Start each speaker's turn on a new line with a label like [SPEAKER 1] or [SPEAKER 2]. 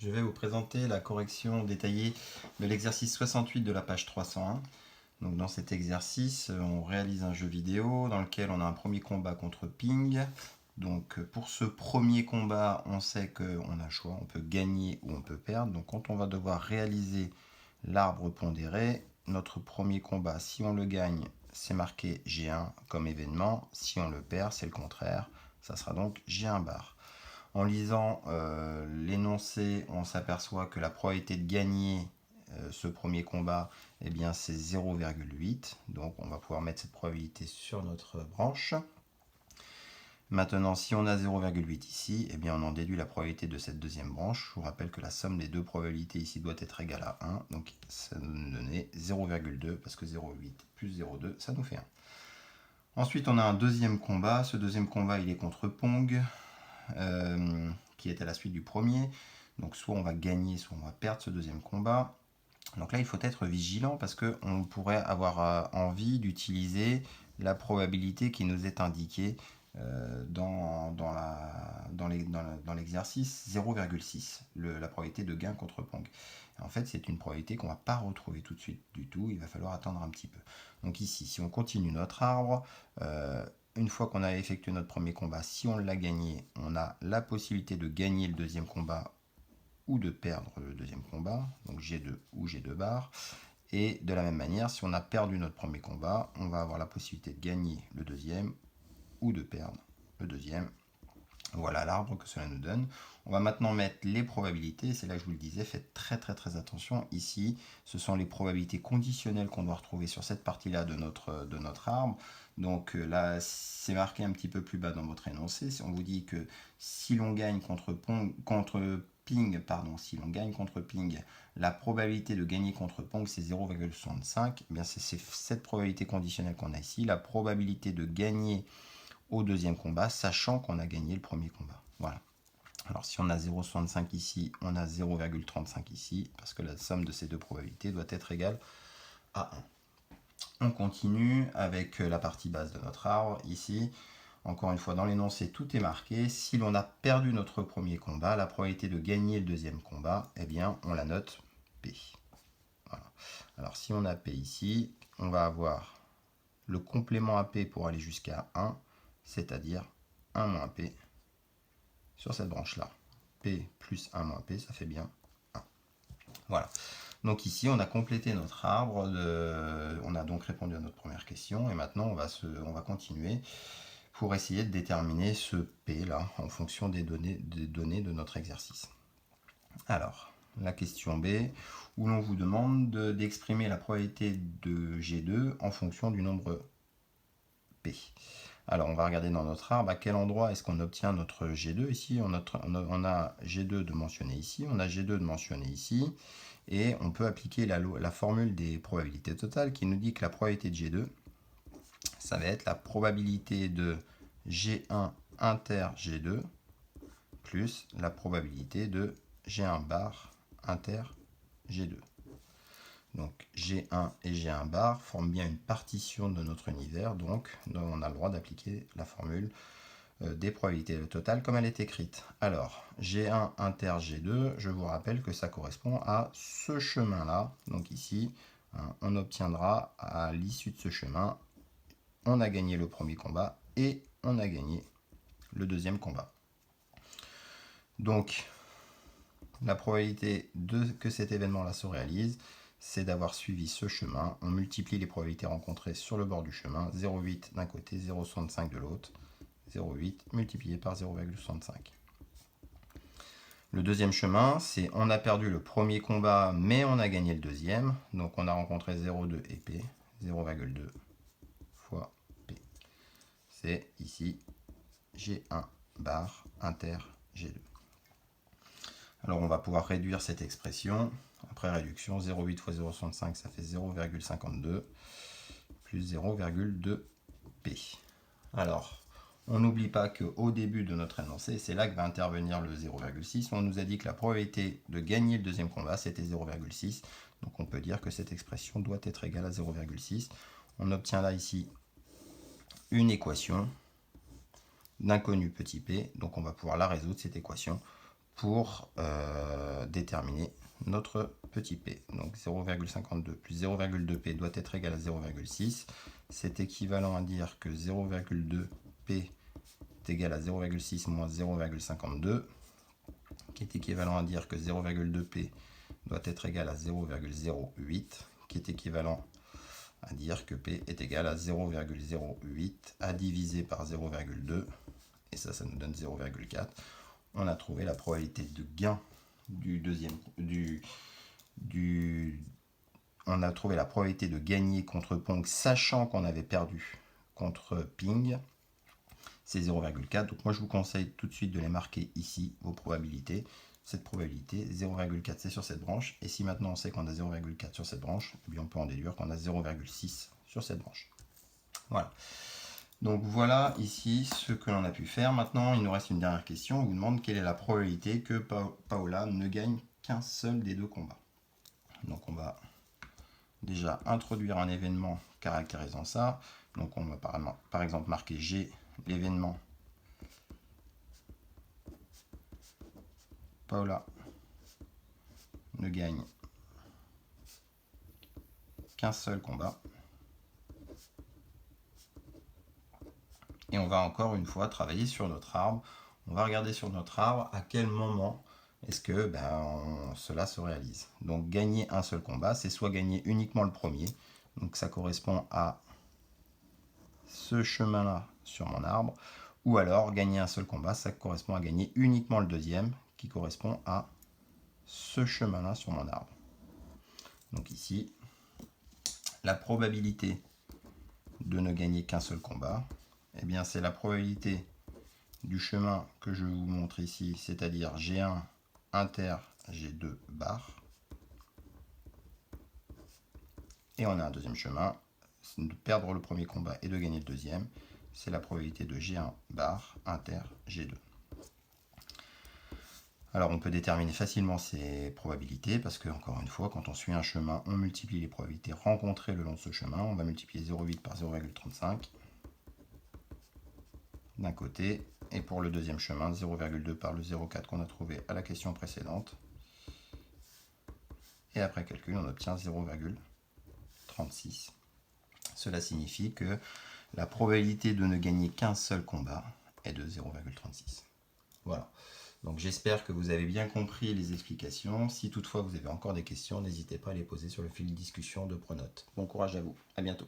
[SPEAKER 1] Je vais vous présenter la correction détaillée de l'exercice 68 de la page 301. Donc dans cet exercice, on réalise un jeu vidéo dans lequel on a un premier combat contre Ping. Donc pour ce premier combat, on sait qu'on a le choix, on peut gagner ou on peut perdre. Donc quand on va devoir réaliser l'arbre pondéré, notre premier combat, si on le gagne, c'est marqué G1 comme événement. Si on le perd, c'est le contraire. Ça sera donc G1 bar. En lisant l'énoncé, on s'aperçoit que la probabilité de gagner ce premier combat, eh bien, c'est 0,8. Donc on va pouvoir mettre cette probabilité sur notre branche. Maintenant, si on a 0,8 ici, eh bien, on en déduit la probabilité de cette deuxième branche. Je vous rappelle que la somme des deux probabilités ici doit être égale à 1. Donc ça nous donnait 0,2 parce que 0,8 plus 0,2, ça nous fait 1. Ensuite, on a un deuxième combat. Ce deuxième combat, il est contre Pong. Qui est à la suite du premier. Donc soit on va gagner, soit on va perdre ce deuxième combat. Donc là, il faut être vigilant parce qu'on pourrait avoir envie d'utiliser la probabilité qui nous est indiquée dans l'exercice 0,6, la probabilité de gain contre Pong. En fait, c'est une probabilité qu'on ne va pas retrouver tout de suite du tout, il va falloir attendre un petit peu. Donc ici, si on continue notre arbre, une fois qu'on a effectué notre premier combat, si on l'a gagné, on a la possibilité de gagner le deuxième combat ou de perdre le deuxième combat, donc G2 ou G2 bar. Et de la même manière, si on a perdu notre premier combat, on va avoir la possibilité de gagner le deuxième ou de perdre le deuxième. Voilà l'arbre que cela nous donne. On va maintenant mettre les probabilités, c'est là que je vous le disais, faites très attention. Ici, ce sont les probabilités conditionnelles qu'on doit retrouver sur cette partie-là de notre arbre. Donc là, c'est marqué un petit peu plus bas dans votre énoncé. On vous dit que si l'on gagne contre Ping, si l'on gagne contre Ping, la probabilité de gagner contre Pong, c'est 0,65. Eh bien, c'est cette probabilité conditionnelle qu'on a ici. La probabilité de gagner au deuxième combat, sachant qu'on a gagné le premier combat. Voilà. Alors si on a 0,65 ici, on a 0,35 ici, parce que la somme de ces deux probabilités doit être égale à 1. On continue avec la partie basse de notre arbre. Ici, encore une fois, dans l'énoncé, tout est marqué. Si l'on a perdu notre premier combat, la probabilité de gagner le deuxième combat, eh bien, on la note P. Voilà. Alors si on a P ici, on va avoir le complément à P pour aller jusqu'à 1, c'est-à-dire 1 moins P sur cette branche-là. P plus 1 moins P, ça fait bien 1. Voilà. Donc ici, on a complété notre arbre, on a donc répondu à notre première question, et maintenant on va continuer pour essayer de déterminer ce P là en fonction des données de notre exercice. Alors, la question B, où l'on vous demande d'exprimer la probabilité de G2 en fonction du nombre P. Alors, on va regarder dans notre arbre à quel endroit est-ce qu'on obtient notre G2. Ici, on a G2 de mentionné ici, on a G2 de mentionné ici, et on peut appliquer la formule des probabilités totales qui nous dit que la probabilité de G2, ça va être la probabilité de G1 inter G2 plus la probabilité de G1 bar inter G2. Donc G1 et G1 bar forment bien une partition de notre univers, donc on a le droit d'appliquer la formule des probabilités totales comme elle est écrite. Alors, G1 inter G2, je vous rappelle que ça correspond à ce chemin-là. Donc ici, on obtiendra à l'issue de ce chemin, on a gagné le premier combat et on a gagné le deuxième combat. Donc, la probabilité que cet événement-là se réalise, c'est d'avoir suivi ce chemin. On multiplie les probabilités rencontrées sur le bord du chemin, 0,8 d'un côté, 0,65 de l'autre, 0,8 multiplié par 0,65. Le deuxième chemin, c'est on a perdu le premier combat, mais on a gagné le deuxième. Donc on a rencontré 0,2 et P, 0,2 fois P. C'est ici G1 bar inter G2. Alors on va pouvoir réduire cette expression. Après réduction, 0,8 fois 0,65, ça fait 0,52 plus 0,2 P. Alors, on n'oublie pas qu'au début de notre énoncé, c'est là que va intervenir le 0,6. On nous a dit que la probabilité de gagner le deuxième combat, c'était 0,6. Donc on peut dire que cette expression doit être égale à 0,6. On obtient là ici une équation d'inconnu petit p. Donc on va pouvoir la résoudre, cette équation, pour déterminer notre petit p. Donc 0,52 plus 0,2p doit être égal à 0,6. C'est équivalent à dire que 0,2p est égal à 0,6 moins 0,52, qui est équivalent à dire que 0,2p doit être égal à 0,08, qui est équivalent à dire que p est égal à 0,08 à diviser par 0,2, et ça nous donne 0,4. On a trouvé la probabilité de gain on a trouvé la probabilité de gagner contre Pong, sachant qu'on avait perdu contre Ping, c'est 0,4. Donc moi je vous conseille tout de suite de les marquer ici, vos probabilités. Cette probabilité, 0,4 c'est sur cette branche, et si maintenant on sait qu'on a 0,4 sur cette branche, eh bien on peut en déduire qu'on a 0,6 sur cette branche. Voilà. Donc voilà ici ce que l'on a pu faire. Maintenant il nous reste une dernière question. On vous demande quelle est la probabilité que Paola ne gagne qu'un seul des deux combats. Donc on va déjà introduire un événement caractérisant ça. Donc on va par exemple marquer G, l'événement Paola ne gagne qu'un seul combat. Et on va encore une fois travailler sur notre arbre. On va regarder sur notre arbre à quel moment est-ce que cela se réalise. Donc gagner un seul combat, c'est soit gagner uniquement le premier, donc ça correspond à ce chemin-là sur mon arbre, ou alors gagner un seul combat, ça correspond à gagner uniquement le deuxième, qui correspond à ce chemin-là sur mon arbre. Donc ici, la probabilité de ne gagner qu'un seul combat, eh bien c'est la probabilité du chemin que je vous montre ici, c'est-à-dire G1 inter G2 bar. Et on a un deuxième chemin, de perdre le premier combat et de gagner le deuxième. C'est la probabilité de G1 bar inter G2. Alors on peut déterminer facilement ces probabilités parce que, encore une fois, quand on suit un chemin, on multiplie les probabilités rencontrées le long de ce chemin. On va multiplier 0,8 par 0,35 d'un côté, et pour le deuxième chemin, 0,2 par le 0,4 qu'on a trouvé à la question précédente. Et après calcul, on obtient 0,36. Cela signifie que la probabilité de ne gagner qu'un seul combat est de 0,36. Voilà. Donc j'espère que vous avez bien compris les explications. Si toutefois vous avez encore des questions, n'hésitez pas à les poser sur le fil de discussion de Pronote. Bon courage à vous. À bientôt.